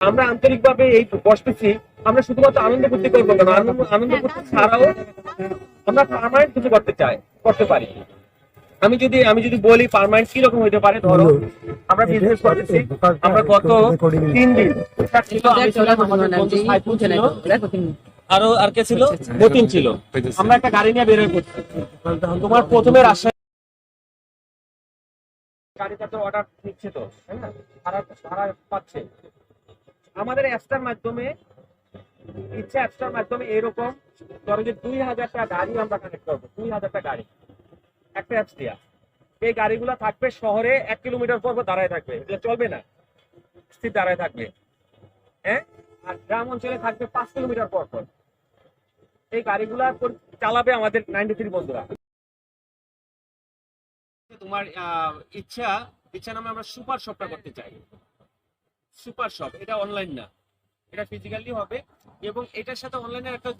আমরা আন্তরিকভাবে এই বসতেছি, আমরা শুধুমাত্র আনন্দ ফুর্তি করবো কেন, আনন্দ ফুর্তি ছাড়াও আমরা পার্মানেন্ট কিছু করতে পারি। আমি যদি বলি পার্মানেন্ট কি রকম হইতে পারে, ধরো আমরা বিজনেস করতেছি, আমরা গত 3 দিন ছিল, আমি ছিলাম, আমাদের বন্ধু সাইফুল ছিল, আরো আর কে ছিল, মতিন ছিল, আমরা একটা গাড়ি নিয়ে বের হয়ে পড়ছি। তোমার প্রথমে রাজশাহী গাড়িটা তো অর্ডার নিচ্ছে, তো তাই না, ভাড়া পাচ্ছে। আমাদের অ্যাপসটার মাধ্যমে, ইচ্ছা অ্যাপসটার মাধ্যমে এরকম ধরো যে 2000টা গাড়ি আমরা কানেক্ট করবো, 2000টা গাড়ি একটা অ্যাপস দিয়া। এই গাড়িগুলো থাকবে শহরে 1 কিলোমিটার পর দাঁড়ায় থাকবে, এগুলো চলবে না, স্থির দাঁড়ায় থাকবে। হ্যাঁ, আর গ্রাম অঞ্চলে থাকবে 5 কিলোমিটার পর পর। এই গাড়িগুলা চালাবে আমাদের 93 বন্ধুরা। তোমার ইচ্ছা ইচ্ছা নামে আমরা সুপার শপটা করতে চাই। সুপার শপ এটা অনলাইন না, এটা ফিজিক্যালি হবে, এবং এটার সাথে অনলাইনের একটা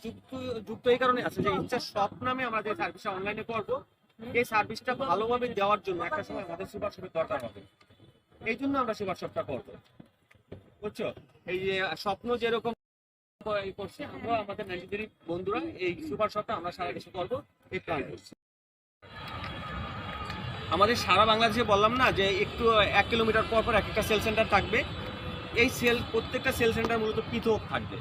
যুক্ত এই কারণে আছে যে ইচ্ছা শপ নামে আমরা যে সার্ভিসটা অনলাইনে করবো, এই সার্ভিসটা ভালোভাবে দেওয়ার জন্য একটা সময় আমাদের সুপার শপের দরকার হবে। এই জন্য আমরা সুপার শপটা করবো, বুঝছো? এই যে স্বপ্ন যেরকম করছে, আমরা আমাদের 93 বন্ধুরা এই সুপার শপটা আমরা সারা দেশে করবো এই প্ল্যান করছি। আমাদের সারা বাংলাদেশে বললাম না যে একটু 1 কিলোমিটার পর পর একটা সেল সেন্টার থাকবে। এই প্রত্যেকটা সেল সেন্টার মূলত পৃথক থাকবে,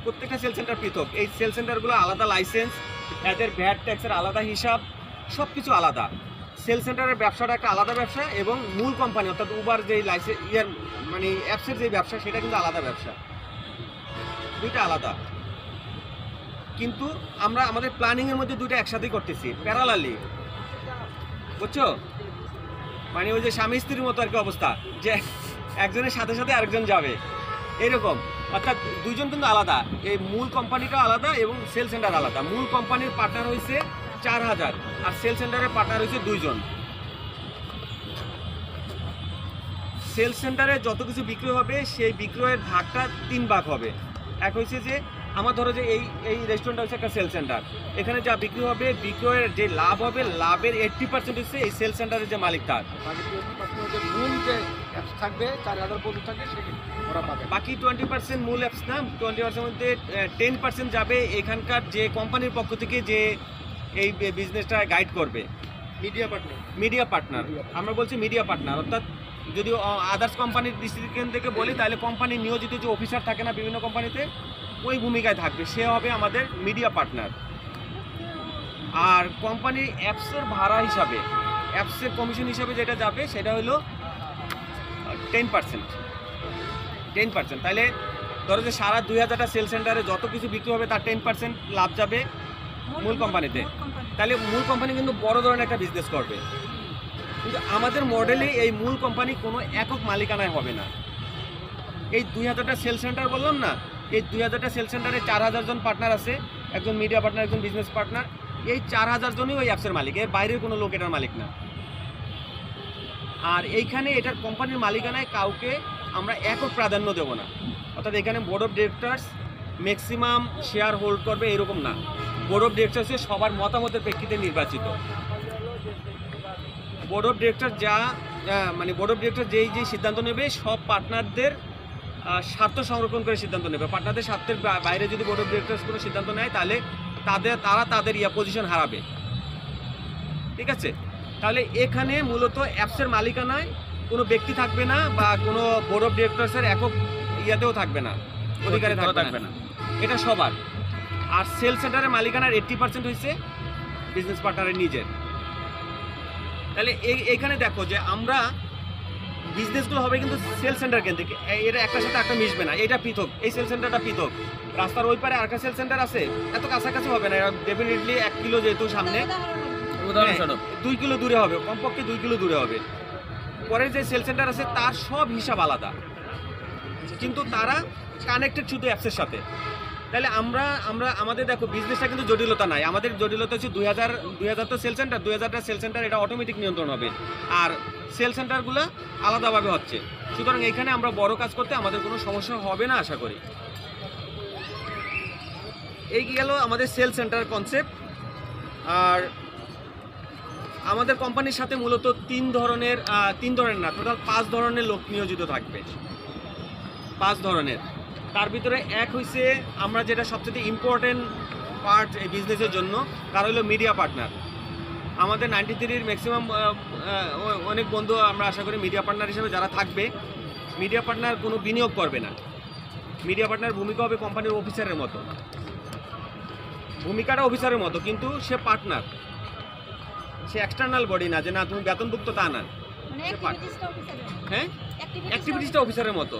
প্রত্যেকটা সেল সেন্টার পৃথক। এই সেল সেন্টারগুলো আলাদা লাইসেন্স, এদের ভ্যাট ট্যাক্সের আলাদা হিসাব, সব কিছু আলাদা। সেল সেন্টারের ব্যবসাটা একটা আলাদা ব্যবসা, এবং মূল কোম্পানি অর্থাৎ উবার যেই লাইসেন্স মানে অ্যাপসের যে ব্যবসা, সেটা কিন্তু আলাদা ব্যবসা, দুইটা আলাদা। কিন্তু আমরা আমাদের প্ল্যানিং এর মধ্যে দুইটা একসাথেই করতেছি প্যারালালি, বুঝছো? মানে ওই যে স্বামী স্ত্রীর মতো আর কি অবস্থা, যে একজনের সাথে সাথে আরেকজন যাবে এরকম। অর্থাৎ দুইজন কিন্তু আলাদা, এই মূল কোম্পানিটা আলাদা এবং সেল সেন্টার আলাদা। মূল কোম্পানির পার্টনার হয়েছে 4000, আর সেল সেন্টারের পার্টনার হয়েছে 2 জন। সেল সেন্টারে যত কিছু বিক্রি হবে সেই বিক্রয়ের ভাগটা 3 ভাগ হবে। এক হয়েছে যে আমার ধরো যে এই রেস্টুরেন্টটা হচ্ছে একটা সেল সেন্টার, এখানে যা বিক্রি হবে, বিক্রয়ের যে লাভ হবে, লাভের 80% হচ্ছে এই সেল সেন্টারের যে মালিক তার। মূল যে অ্যাপস থাকবে 4000 বন্ধু থাকবে, সেটা ওরা পাবে। বাকি 20% মূল অ্যাপস না, 20% মধ্যে 10% যাবে এখানকার যে কোম্পানির পক্ষ থেকে যে এই বিজনেসটা গাইড করবে, মিডিয়া পার্টনার। আমরা বলছি মিডিয়া পার্টনার, অর্থাৎ যদি আদার্স কোম্পানির দৃষ্টিকোণ থেকে বলি, তাহলে কোম্পানির নিয়োজিত যে অফিসার থাকে না বিভিন্ন কোম্পানিতে, ওই ভূমিকায় থাকবে, সে হবে আমাদের মিডিয়া পার্টনার। আর কোম্পানির অ্যাপসের ভাড়া হিসাবে, অ্যাপসের কমিশন হিসাবে যেটা যাবে সেটা হলো 10%। তাহলে ধরো যে সারা 2000টা সেল সেন্টারে যত কিছু বিক্রি হবে তার 10% লাভ যাবে মূল কোম্পানিতে। তাহলে মূল কোম্পানি কিন্তু বড় ধরনের একটা বিজনেস করবে। কিন্তু আমাদের মডেলে এই মূল কোম্পানি কোনো একক মালিকানায় হবে না। এই 2000টা সেল সেন্টার বললাম না, এই 2000টা সেল সেন্টারে 4000 জন পার্টনার আছে, একজন মিডিয়া পার্টনার, একজন বিজনেস পার্টনার। এই 4000 জনই ওই অ্যাপসের মালিক, এর বাইরের কোনো লোক এটার মালিক না। আর এইখানে এটার কোম্পানির মালিকানায় কাউকে আমরা একক প্রাধান্য দেব না, অর্থাৎ এখানে board of directors maximum share hold করবে এরকম না। বোর্ড অফ ডিরেক্টরসে সবার মতামতের প্রেক্ষিতে নির্বাচিত। Board of director board of director যেই সিদ্ধান্ত নেবে, সব পার্টনারদের স্বার্থ সংরক্ষণ করে সিদ্ধান্ত নেবে। পার্টনারদের স্বার্থের বাইরে যদি বোর্ড অফ ডিরেক্টরস কোনো সিদ্ধান্ত নেয়, তাহলে তাদের পজিশন হারাবে, ঠিক আছে? তাহলে এখানে মূলত অ্যাপসের মালিকানায় কোনো ব্যক্তি থাকবে না, বা কোনো বোর্ড অফ ডিরেক্টরসের একক ইয়াতেও থাকবে না, অধিকারে থাকবে না, এটা সবার। আর সেল সেন্টারের মালিকানার 80% হয়েছে বিজনেস পার্টনারের নিজের। তাহলে এখানে দেখো যে আমরা বিজনেসগুলো হবে কিন্তু সেল সেন্টার কেন্দ্রিক, এটা একটার সাথে একটা মিশবে না, এটা পৃথক, এই সেল সেন্টারটা পৃথক। রাস্তার ওই পারে আরেকটা সেল সেন্টার আছে, এত কাছাকাছি হবে না, ডেফিনেটলি 1 কিলো যেহেতু সামনে, উদাহরণস্বরূপ 2 কিলো দূরে হবে, কমপক্ষে 2 কিলো দূরে হবে। পরের যে সেল সেন্টার আছে তার সব হিসাব আলাদা, কিন্তু তারা কানেক্টেড শুধু অ্যাপসের সাথে। তাহলে আমাদের দেখো বিজনেসটা কিন্তু জটিলতা নাই, আমাদের জটিলতা হচ্ছে 2000 তো সেল সেন্টার, 2000টা সেল সেন্টার, এটা অটোমেটিক নিয়ন্ত্রণ হবে, আর সেল সেন্টারগুলো আলাদাভাবে হচ্ছে। সুতরাং এখানে আমরা বড় কাজ করতে আমাদের কোনো সমস্যা হবে না আশা করি। এই গেল আমাদের সেল সেন্টার কনসেপ্ট। আর আমাদের কোম্পানির সাথে মূলত তিন ধরনের না, টোটাল 5 ধরনের লোক নিয়োজিত থাকবে। 5 ধরনের। তার ভিতরে এক হইছে আমরা যেটা সবচেয়ে ইম্পর্টেন্ট পার্ট এই বিজনেসের জন্য, তার হলো মিডিয়া পার্টনার। আমাদের 93-র ম্যাক্সিমাম অনেক বন্ধু আমরা আশা করি মিডিয়া পার্টনার হিসেবে যারা থাকবে। মিডিয়া পার্টনার কোনো বিনিয়োগ করবে না। মিডিয়া পার্টনার ভূমিকা হবে কোম্পানির অফিসারের মতো, ভূমিকাটা অফিসারের মতো, কিন্তু সে পার্টনার, সে এক্সটার্নাল বডি না, যে না তুমি বেতনভুক্ত তা না। হ্যাঁ, অ্যাক্টিভিটিসটা অফিসারের মতো,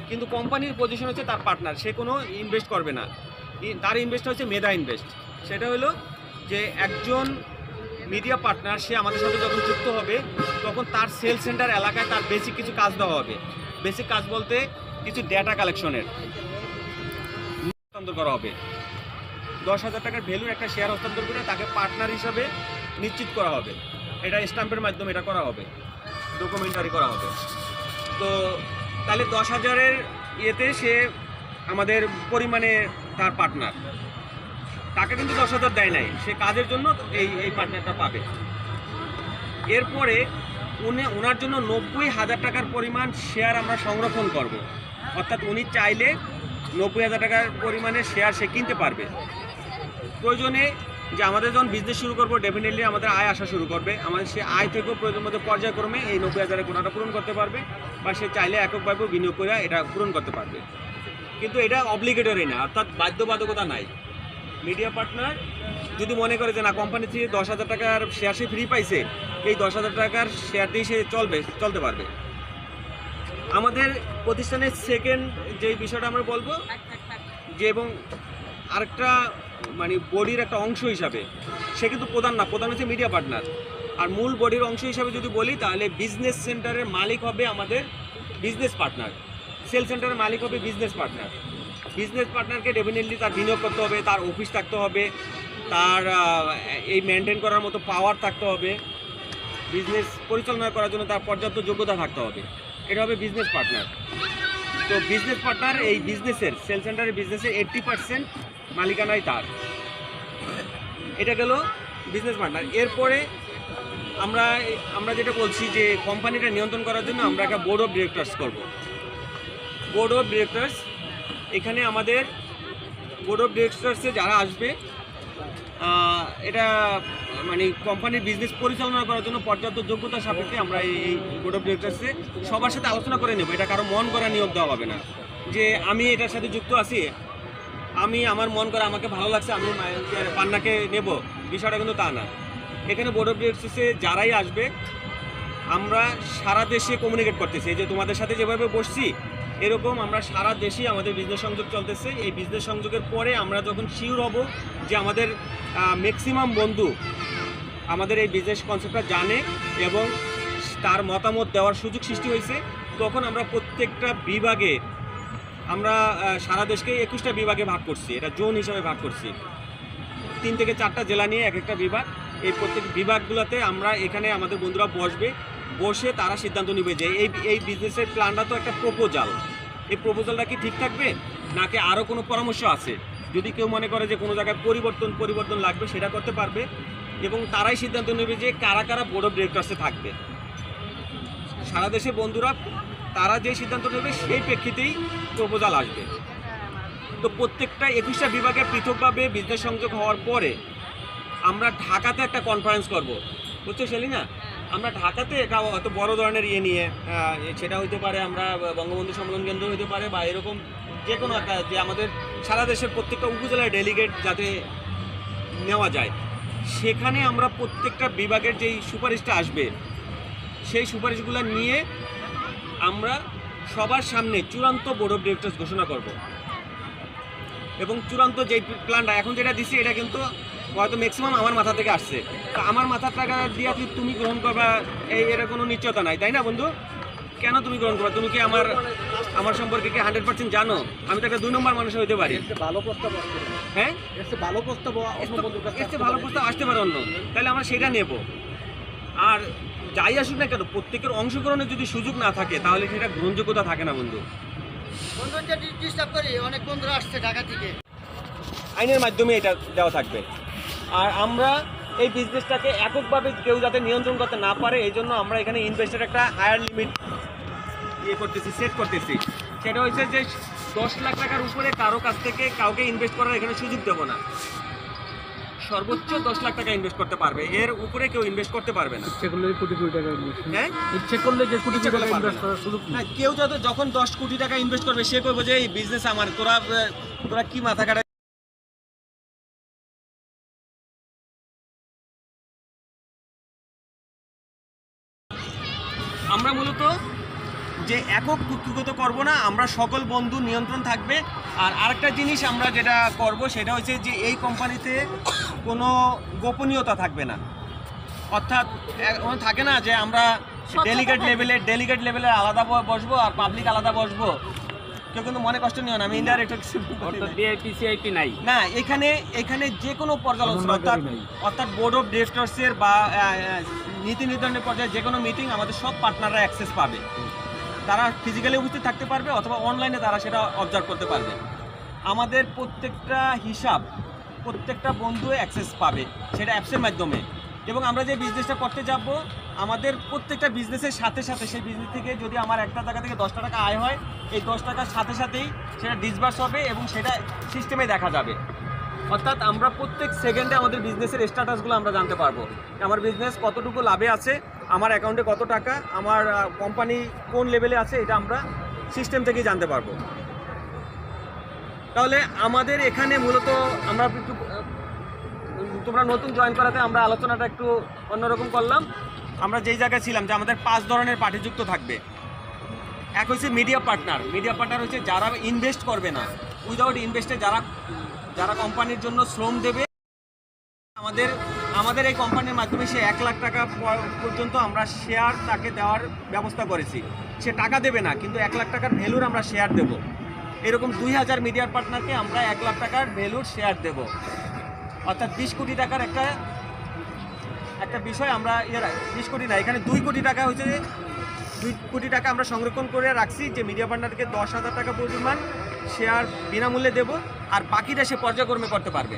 কিন্তু কোম্পানির পজিশন হচ্ছে তার পার্টনার। সে কোনো ইনভেস্ট করবে না, তার ইনভেস্ট হচ্ছে মেধা ইনভেস্ট। সেটা হলো যে একজন মিডিয়া পার্টনার সে আমাদের সাথে যখন যুক্ত হবে তখন তার সেল সেন্টার এলাকায় তার বেসিক কিছু কাজ দেওয়া হবে। বেসিক কাজ বলতে কিছু ডেটা কালেকশনের হস্তান্তর করা হবে। 10,000 টাকার ভ্যালুর একটা শেয়ার হস্তান্তর করে তাকে পার্টনার হিসাবে নিশ্চিত করা হবে। এটা স্ট্যাম্পের মাধ্যমে এটা করা হবে, ডকুমেন্টারি করা হবে। তো তাহলে 10,000-এর ইয়েতে সে আমাদের পরিমাণে তার পার্টনার। তাকে কিন্তু 10,000 দেয় নাই, সে কাজের জন্য এই পার্টনারটা পাবে। এরপরে ওনার জন্য 90,000 টাকার পরিমাণ শেয়ার আমরা সংরক্ষণ করব। অর্থাৎ উনি চাইলে 90,000 টাকার পরিমাণের শেয়ার সে কিনতে পারবে। প্রয়োজনে যে আমাদের যখন বিজনেস শুরু করবো ডেফিনেটলি আমাদের আয় আসা শুরু করবে। আমাদের সে আয় থেকেও প্রয়োজন মধ্যে পর্যায়ক্রমে এই 90,000-এর কোটাটা পূরণ করতে পারবে, বা সে চাইলে এককভাবে বিনিয়োগ করে এটা পূরণ করতে পারবে। কিন্তু এটা অব্লিগেটরি না, অর্থাৎ বাধ্যবাধকতা নাই। মিডিয়া পার্টনার যদি মনে করে যে না কোম্পানি থেকে 10,000 টাকার শেয়ার সে ফ্রি পাইছে, এই 10,000 টাকার শেয়ার দিয়ে সে চলতে পারবে। আমাদের প্রতিষ্ঠানের সেকেন্ড যে বিষয়টা আমরা বলবো যে, এবং আরেকটা মানে বডির একটা অংশ হিসাবে সে কিন্তু প্রধান না, প্রধান হচ্ছে মিডিয়া পার্টনার। আর মূল বডির অংশ হিসাবে যদি বলি তাহলে বিজনেস সেন্টারের মালিক হবে আমাদের বিজনেস পার্টনার, সেল সেন্টারের মালিক হবে বিজনেস পার্টনার। বিজনেস পার্টনারকে ডেফিনেটলি তার বিনিয়োগ করতে হবে, তার অফিস থাকতে হবে, তার এই মেনটেন করার মতো পাওয়ার থাকতে হবে, বিজনেস পরিচালনা করার জন্য তার পর্যাপ্ত যোগ্যতা থাকতে হবে। এটা হবে বিজনেস পার্টনার। তো বিজনেস পার্টনার এই বিজনেসের সেল সেন্টারের বিজনেসের 80% মালিকানাই তার। এটা গেল বিজনেস পার্টনার। এরপরে আমরা যেটা বলছি যে কোম্পানিটা নিয়ন্ত্রণ করার জন্য আমরা একটা বোর্ড অফ ডিরেক্টরস করব। বোর্ড অফ ডিরেক্টরস, এখানে আমাদের বোর্ড অফ ডিরেক্টরসে যারা আসবে এটা মানে কোম্পানির বিজনেস পরিচালনা করার জন্য পর্যাপ্ত যোগ্যতা সাপেক্ষে আমরা এই বোর্ড অফ ডিরেক্টরসে সবার সাথে আলোচনা করে নেব। এটা কারো মন করা নিয়োগ দেওয়া হবে না যে আমি এটার সাথে যুক্ত আছি, আমি আমার মন করে আমাকে ভালো লাগছে আমি পান্নাকে নেব, বিষয়টা কিন্তু তা না। এখানে বোর্ড অফ ডিরেক্টরসে যারাই আসবে আমরা সারা দেশে কমিউনিকেট করতেছি। এই যে তোমাদের সাথে যেভাবে বসছি এরকম আমরা সারা দেশেই আমাদের বিজনেস সংযোগ চলতেছে। এই বিজনেস সংযোগের পরে আমরা যখন শিওর হব যে আমাদের ম্যাক্সিমাম বন্ধু আমাদের এই বিজনেস কনসেপ্টটা জানে এবং তার মতামত দেওয়ার সুযোগ সৃষ্টি হয়েছে, তখন আমরা প্রত্যেকটা বিভাগে আমরা সারা দেশকে 21টা বিভাগে ভাগ করছি। এটা জোন হিসাবে ভাগ করছি, 3 থেকে 4টা জেলা নিয়ে এক একটা বিভাগ। এই প্রত্যেক বিভাগগুলোতে আমরা এখানে আমাদের বন্ধুরা বসে তারা সিদ্ধান্ত নেবে যে এই বিজনেসের প্ল্যানটা তো একটা প্রপোজাল, এই প্রপোজালটা কি ঠিক থাকবে নাকি আরও কোনো পরামর্শ আছে। যদি কেউ মনে করে যে কোনো জায়গায় পরিবর্তন লাগবে সেটা করতে পারবে, এবং তারাই সিদ্ধান্ত নেবে যে কারা কারা বোর্ড অফ ডিরেক্টরসে থাকবে। সারা দেশের বন্ধুরা তারা যে সিদ্ধান্ত নেবে সেই প্রেক্ষিতেই প্রপোজাল আসবে। তো প্রত্যেকটা 21টা বিভাগে পৃথকভাবে বিজনেস সংযোগ হওয়ার পরে আমরা ঢাকাতে একটা কনফারেন্স করব, বুঝছো সেলিনা? আমরা ঢাকাতে একটা অত বড় ধরনের ইয়ে নিয়ে, সেটা হইতে পারে আমরা বঙ্গবন্ধু সম্মেলন কেন্দ্র হইতে পারে বা এরকম যে কোনো একটা, যে আমাদের সারা দেশের প্রত্যেকটা উপজেলায় ডেলিগেট যাতে নেওয়া যায়, সেখানে আমরা প্রত্যেকটা বিভাগের যেই সুপারিশটা আসবে সেই সুপারিশগুলো নিয়ে আমরা সবার সামনে চূড়ান্ত বোর্ড অফ ডিরেক্টরস ঘোষণা করব। এবং চূড়ান্ত যেই প্ল্যানটা এখন যেটা দিচ্ছি এটা কিন্তু হয়তো ম্যাক্সিমাম আমার মাথা থেকে আসছে, তো আমার মাথার টাকা দিয়ে তুমি গ্রহণ করবা এর কোনো নিশ্চয়তা নাই, তাই না বন্ধু? কেন তুমি গ্রহণ করবা? তুমি কি আমার সম্পর্কে কি 100% জানো? আমি তো একটা 2 নম্বর মানুষ হইতে পারি। ভালো প্রস্তাব আসছে, হ্যাঁ ভালো প্রস্তাব ভালো প্রস্তাব আসতে পারে অন্য, তাহলে আমরা সেটা নেব। আর যাই আসুক না কেন প্রত্যেকের অংশগ্রহণের যদি সুযোগ না থাকে তাহলে সেটা গ্রহণযোগ্যতা থাকে না বন্ধু। বন্ধুকে ডিস্টার্ব করি, অনেক বন্ধুরা আসছে ঢাকা থেকে। আইনের মাধ্যমে এটা দেওয়া থাকবে। আর আমরা এই বিজনেসটাকে এককভাবে কেউ যাতে নিয়ন্ত্রণ করতে না পারে, এই জন্য আমরা এখানে ইনভেস্টের একটা হায়ার লিমিট সেট করতেছি। সেটা হচ্ছে যে 10 লাখ টাকার উপরে কারো কাছ থেকে কাউকে ইনভেস্ট করার এখানে সুযোগ দেবো না। সর্বোচ্চ 10 লাখ টাকা ইনভেস্ট করতে পারবে, এর উপরে কেউ ইনভেস্ট করতে পারবে না। ইচ্ছে করলে কোটি কোটি টাকা ইনভেস্ট, হ্যাঁ ইচ্ছে করলে যে কোটি কোটি টাকা ইনভেস্ট করার সুযোগ না। কেউ যখন 10 কোটি টাকা ইনভেস্ট করবে সে করবে যে এই বিজনেস আমার, তোরা কি মাথা কাটা। আমরা মূলত যে একক কুক্ষিগত করব না, আমরা সকল বন্ধু নিয়ন্ত্রণ থাকবে। আর আরেকটা জিনিস আমরা যেটা করব সেটা হচ্ছে যে এই কোম্পানিতে কোনো গোপনীয়তা থাকবে না। অর্থাৎ থাকে না যে আমরা ডেলিগেট লেভেলে আলাদা বসবো আর পাবলিক আলাদা বসবো, কেউ কিন্তু মনে কষ্ট নিও না, আমি ইনডাইরেক্ট ভিআইপি সিআইপি নাই না। এখানে যে কোনো পর্যালোচনা অর্থাৎ বোর্ড অফ ডিরেক্টরসের বা নীতি নির্ধারণের পর্যায়ে যে কোনো মিটিং আমাদের সব পার্টনাররা অ্যাক্সেস পাবে। তারা ফিজিক্যালি উপস্থিত থাকতে পারবে অথবা অনলাইনে তারা সেটা অবজার্ভ করতে পারবে। আমাদের প্রত্যেকটা হিসাব প্রত্যেকটা বন্ধু অ্যাক্সেস পাবে সেটা অ্যাপসের মাধ্যমে। এবং আমরা যে বিজনেসটা করতে যাব, আমাদের প্রত্যেকটা বিজনেসের সাথে সাথে সেই বিজনেস থেকে যদি আমার একটা টাকা থেকে 10 টাকা আয় হয়, এই 10 টাকার সাথে সাথেই সেটা ডিসবার্স হবে এবং সেটা সিস্টেমে দেখা যাবে। অর্থাৎ আমরা প্রত্যেক সেকেন্ডে আমাদের বিজনেসের স্ট্যাটাসগুলো আমরা জানতে পারবো। আমার বিজনেস কতটুকু লাভে আছে, আমার অ্যাকাউন্টে কত টাকা, আমার কোম্পানি কোন লেভেলে আছে, এটা আমরা সিস্টেম থেকেই জানতে পারবো। তাহলে আমাদের এখানে মূলত আমরা একটু, তোমরা নতুন জয়েন করাতে আমরা আলোচনাটা একটু অন্যরকম করলাম। আমরা যেই জায়গায় ছিলাম যে আমাদের 5 ধরনের পার্টি যুক্ত থাকবে। এক হচ্ছে মিডিয়া পার্টনার হচ্ছে যারা ইনভেস্ট করবে না, উইদাউট ইনভেস্টে যারা কোম্পানির জন্য শ্রম দেবে। আমাদের এই কোম্পানির মাধ্যমে সে 1 লাখ টাকা পর্যন্ত আমরা শেয়ার তাকে দেওয়ার ব্যবস্থা করেছি। সে টাকা দেবে না, কিন্তু 1 লাখ টাকার ভ্যালুর আমরা শেয়ার দেব। এরকম 2000 মিডিয়ার পার্টনারকে আমরা 1 লাখ টাকার ভ্যালুর শেয়ার দেব। অর্থাৎ 20 কোটি টাকার একটা বিষয় আমরা 20 কোটি না, এখানে 2 কোটি টাকা হচ্ছে, 2 কোটি টাকা আমরা সংরক্ষণ করে রাখছি যে মিডিয়া পার্টনারকে 10,000 টাকা পরিমাণ শেয়ার বিনামূল্যে দেব, আর বাকিটা সে পর্যায়ক্রমে করতে পারবে।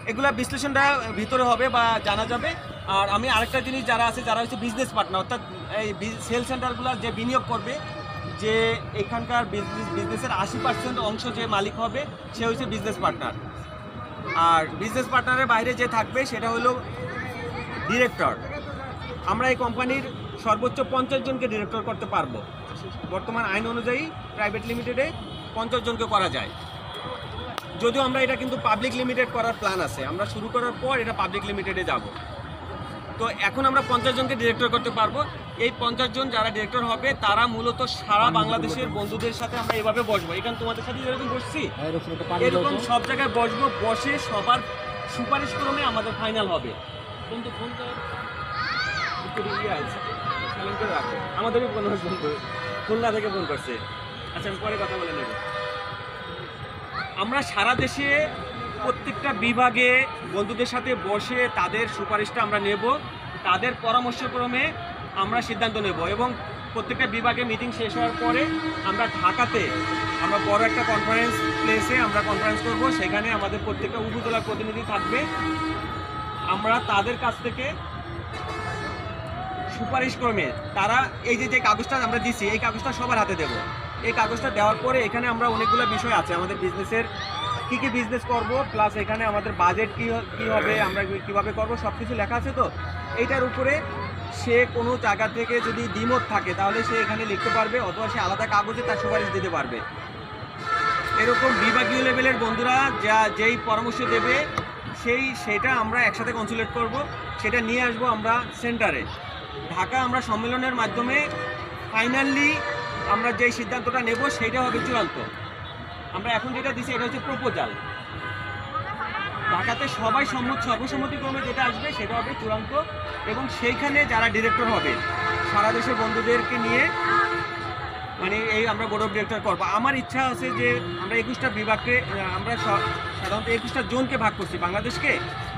এগুলা বিশ্লেষণটা ভিতরে হবে বা জানা যাবে। আর আমি আরেকটা জিনিস, যারা হচ্ছে বিজনেস পার্টনার, অর্থাৎ এই সেল সেন্টারগুলো যে বিনিয়োগ করবে, যে এখানকার বিজনেসের 80% অংশ যে মালিক হবে সে হচ্ছে বিজনেস পার্টনার। আর বিজনেস পার্টনারের বাইরে যে থাকবে সেটা হলো ডিরেক্টর। আমরা এই কোম্পানির সর্বোচ্চ 50 জনকে ডিরেক্টর করতে পারবো। বর্তমান আইন অনুযায়ী প্রাইভেট লিমিটেডে 50 জনকে করা যায়। যদিও আমরা এটা কিন্তু পাবলিক লিমিটেড করার প্ল্যান আছে, আমরা শুরু করার পর এটা পাবলিক লিমিটেডে যাব। তো এখন আমরা 50 জনকে ডিরেক্টর করতে পারবো। এই 50 জন যারা ডিরেক্টর হবে তারা মূলত সারা বাংলাদেশের বন্ধুদের সাথে আমরা এভাবে বসবো। এখানে তোমাদের সাথে যেরকম বসছি এরকম সব জায়গায় বসবো, বসে সবার সুপারিশ ক্রমে আমাদের ফাইনাল হবে। কিন্তু ফোনটা আমাদেরই খুলনা থেকে ফোন করছে। আচ্ছা, আমি পরে কথা বলে নেব। আমরা সারা দেশে প্রত্যেকটা বিভাগে বন্ধুদের সাথে বসে তাদের সুপারিশটা আমরা নেব, তাদের পরামর্শক্রমে আমরা সিদ্ধান্ত নেব। এবং প্রত্যেকটা বিভাগে মিটিং শেষ হওয়ার পরে আমরা ঢাকাতে আমরা বড় একটা কনফারেন্স প্লেসে আমরা কনফারেন্স করব। সেখানে আমাদের প্রত্যেকটা উপজেলার প্রতিনিধি থাকবে। আমরা তাদের কাছ থেকে সুপারিশ ক্রমে তারা এই যে কাগজটা আমরা দিছি, এই কাগজটা সবার হাতে দেব। এই কাগজটা দেওয়ার পরে এখানে আমরা অনেকগুলো বিষয় আছে, আমাদের বিজনেসের কী কী বিজনেস করব, প্লাস এখানে আমাদের বাজেট কী হবে, আমরা কীভাবে করব, সব কিছু লেখা আছে। তো এইটার উপরে সে কোনো জায়গা থেকে যদি দ্বিমত থাকে তাহলে সে এখানে লিখতে পারবে, অথবা সে আলাদা কাগজে তার সুপারিশ দিতে পারবে। এরকম বিভাগীয় লেভেলের বন্ধুরা যেই পরামর্শ দেবে সেটা আমরা একসাথে কনসুলেট করব, সেটা নিয়ে আসবো আমরা সেন্টারে। ঢাকা আমরা সম্মেলনের মাধ্যমে ফাইনালি আমরা যেই সিদ্ধান্তটা নেব সেইটা হবে চূড়ান্ত। আমরা এখন যেটা দিচ্ছি এটা হচ্ছে প্রপোজাল। ঢাকাতে সবাই সর্বসম্মতিক্রমে যেটা আসবে সেটা হবে চূড়ান্ত। এবং সেইখানে যারা ডিরেক্টর হবে সারা দেশের বন্ধুদেরকে নিয়ে মানে এই আমরা বোর্ড অফ ডিরেক্টর করবো। আমার ইচ্ছা আছে যে আমরা 21টা বিভাগকে আমরা সাধারণত 21টা জোনকে ভাগ করছি, বাংলাদেশকে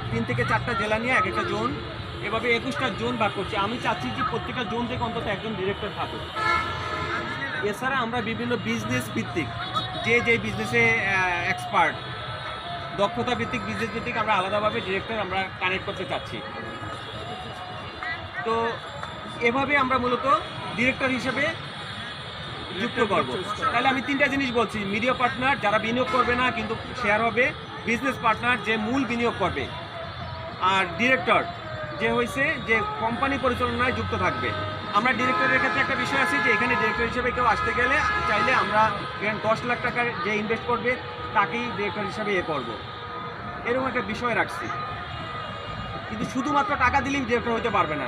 3 থেকে 4টা জেলা নিয়ে এক একটা জোন, এভাবে 21টা জোন ভাগ করছি। আমি চাচ্ছি যে প্রত্যেকটা জোন থেকে অন্তত একজন ডিরেক্টর থাকুক। এছাড়া আমরা বিভিন্ন বিজনেস ভিত্তিক যে বিজনেসে এক্সপার্ট দক্ষতা ভিত্তিক বিজনেস ভিত্তিক আমরা আলাদাভাবে ডিরেক্টর আমরা কানেক্ট করতে চাচ্ছি। তো এভাবে আমরা মূলত ডিরেক্টর হিসেবে যুক্ত করব। তাহলে আমি 3টা জিনিস বলছি, মিডিয়া পার্টনার যারা বিনিয়োগ করবে না কিন্তু শেয়ার হবে, বিজনেস পার্টনার যে মূল বিনিয়োগ করবে, আর ডিরেক্টর যে হয়েছে যে কোম্পানি পরিচালনায় যুক্ত থাকবে। আমরা ডিরেক্টরের ক্ষেত্রে একটা বিষয় আছে যে এখানে ডিরেক্টর হিসেবে কেউ আসতে গেলে চাইলে আমরা এখানে 10 লাখ টাকার যে ইনভেস্ট করবে তাকেই ডিরেক্টর হিসেবে করব, এরকম একটা বিষয় রাখছি। কিন্তু শুধুমাত্র টাকা দিলেই ডিরেক্টর হতে পারবে না।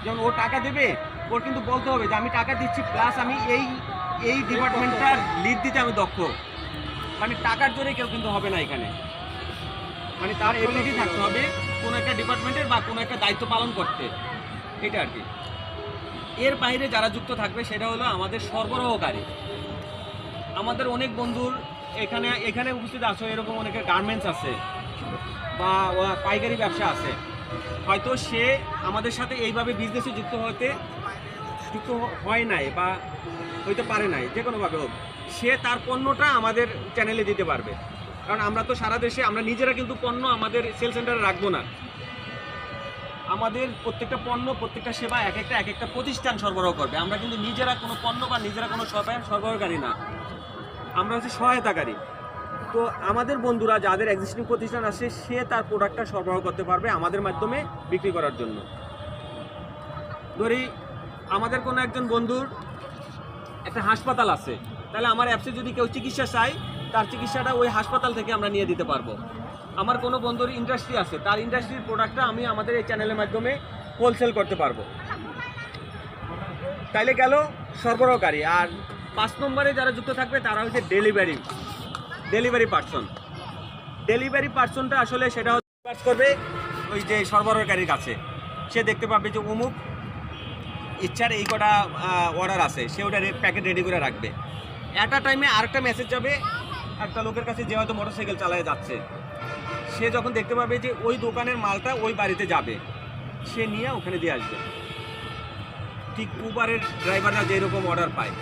যেমন ও টাকা দেবে, ওর কিন্তু বলতে হবে যে আমি টাকা দিচ্ছি প্লাস আমি এই ডিপার্টমেন্টটার লিড দিতে আমি দক্ষ। মানে টাকার জোরে কেউ কিন্তু হবে না এখানে, মানে তার এবিলিটি থাকতে হবে কোনো একটা ডিপার্টমেন্টের বা কোনো একটা দায়িত্ব পালন করতে, এটা আর কি। এর বাইরে যারা যুক্ত থাকবে সেটা হলো আমাদের সরবরাহকারী। আমাদের অনেক বন্ধুর এখানে উপস্থিত আছে, এরকম অনেকের গার্মেন্টস আছে বা পাইকারি ব্যবসা আছে, হয়তো সে আমাদের সাথে এইভাবে বিজনেসে যুক্ত হয় নাই বা হইতে পারে নাই, যে কোনোভাবে হোক সে তার পণ্যটা আমাদের চ্যানেলে দিতে পারবে। কারণ আমরা তো সারা দেশে আমরা নিজেরা কিন্তু পণ্য আমাদের সেল সেন্টারে রাখবো না। আমাদের প্রত্যেকটা পণ্য প্রত্যেকটা সেবা এক একটা প্রতিষ্ঠান সরবরাহ করবে। আমরা কিন্তু নিজেরা কোনো পণ্য বা নিজেরা কোনো সরবরাহকারী না, আমরা হচ্ছে সহায়তাকারী। তো আমাদের বন্ধুরা যাদের এক্সিস্টিং প্রতিষ্ঠান আছে সে তার প্রোডাক্টটা সরবরাহ করতে পারবে আমাদের মাধ্যমে বিক্রি করার জন্য। ধরি আমাদের কোনো একজন বন্ধুর একটা হাসপাতাল আছে, তাহলে আমার অ্যাপসে যদি কেউ চিকিৎসা চায় তার চিকিৎসাটা ওই হাসপাতাল থেকে আমরা নিয়ে দিতে পারবো। আমার কোনো বন্ধুর ইন্ডাস্ট্রি আছে, তার ইন্ডাস্ট্রির প্রোডাক্টটা আমি আমাদের এই চ্যানেলের মাধ্যমে হোলসেল করতে পারবো। তাইলে গেল সরবরাহকারী। আর 5 নম্বরে যারা যুক্ত থাকবে তারা হচ্ছে ডেলিভারি পার্সন। ডেলিভারি পার্সনটা আসলে সেটা কাজ করবে ওই যে সরবরাহকারীর কাছে। সে দেখতে পাবে যে অমুক ইচ্ছার এই কটা অর্ডার আছে, সে ওটা প্যাকেট রেডি করে রাখবে। অ্যাট আ টাইমে আরেকটা মেসেজ যাবে একটা লোকের কাছে যে হয়তো মোটরসাইকেল চালায় যাচ্ছে, সে যখন দেখতে পাবে যে ওই দোকানের মালটা ওই বাড়িতে যাবে, সে নিয়ে ওখানে দিয়ে আসবে। ঠিক উবারের ড্রাইভাররা যেরকম অর্ডার পায়,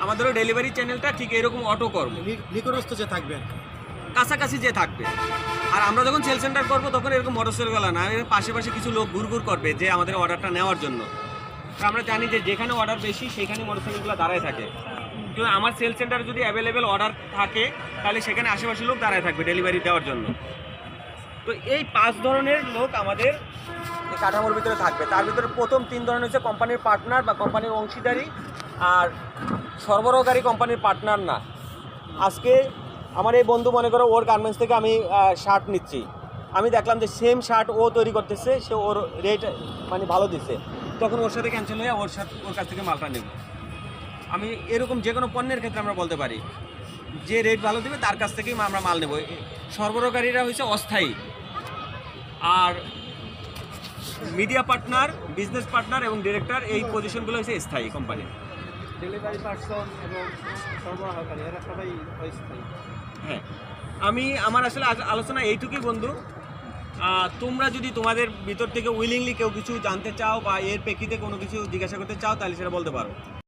আমাদেরও ডেলিভারি চ্যানেলটা ঠিক এরকম অটো কর্ম, নিকটস্থ যে থাকবে, কাছাকাছি যে থাকবে। আর আমরা যখন সেল সেন্টার করবো তখন এরকম মোটরসাইকেল না, এর পাশে কিছু লোক ঘুরঘুর করবে যে আমাদের অর্ডারটা নেওয়ার জন্য। আমরা জানি যে যেখানে অর্ডার বেশি সেখানে মোটরসাইকেলগুলো দাঁড়ায় থাকে। কিন্তু আমার সেল সেন্টারে যদি অ্যাভেলেবেল অর্ডার থাকে তাহলে সেখানে আশেপাশে লোক দাঁড়ায় থাকবে ডেলিভারি দেওয়ার জন্য। তো এই 5 ধরনের লোক আমাদের এই কাঠামোর ভিতরে থাকবে। তার ভিতরে প্রথম 3 ধরনের হচ্ছে কোম্পানির পার্টনার বা কোম্পানির অংশীদারি, আর সরবরাহকারী কোম্পানির পার্টনার না। আজকে আমার এই বন্ধু মনে করো ওর গার্মেন্টস থেকে আমি শার্ট নিচ্ছি, আমি দেখলাম যে সেম শার্ট ও তৈরি করতেছে, সে ওর রেট মানে ভালো দিচ্ছে, তখন ওর সাথে ক্যান্সেল হয়ে ওর কাছ থেকে মালটা নেব। আমি এরকম যে কোনো পণ্যের ক্ষেত্রে আমরা বলতে পারি যে রেট ভালো দেবে তার কাছ থেকেই আমরা মাল নেব। সরবরাহকারীরা হচ্ছে অস্থায়ী, আর মিডিয়া পার্টনার, বিজনেস পার্টনার এবং ডিরেক্টর এই পজিশনগুলো হচ্ছে স্থায়ী কোম্পানি। ডেলিভারি পার্সন এবং সরবরাহকারী এরা সবাই অস্থায়ী। হ্যাঁ, আমার আসলে আলোচনা এইটুকুই বন্ধু। তোমরা যদি তোমাদের ভিতর থেকে উইলিংলি কেউ কিছু জানতে চাও বা এর প্রেক্ষিতে কোনো কিছু জিজ্ঞাসা করতে চাও তাহলে সেটা বলতে পারো।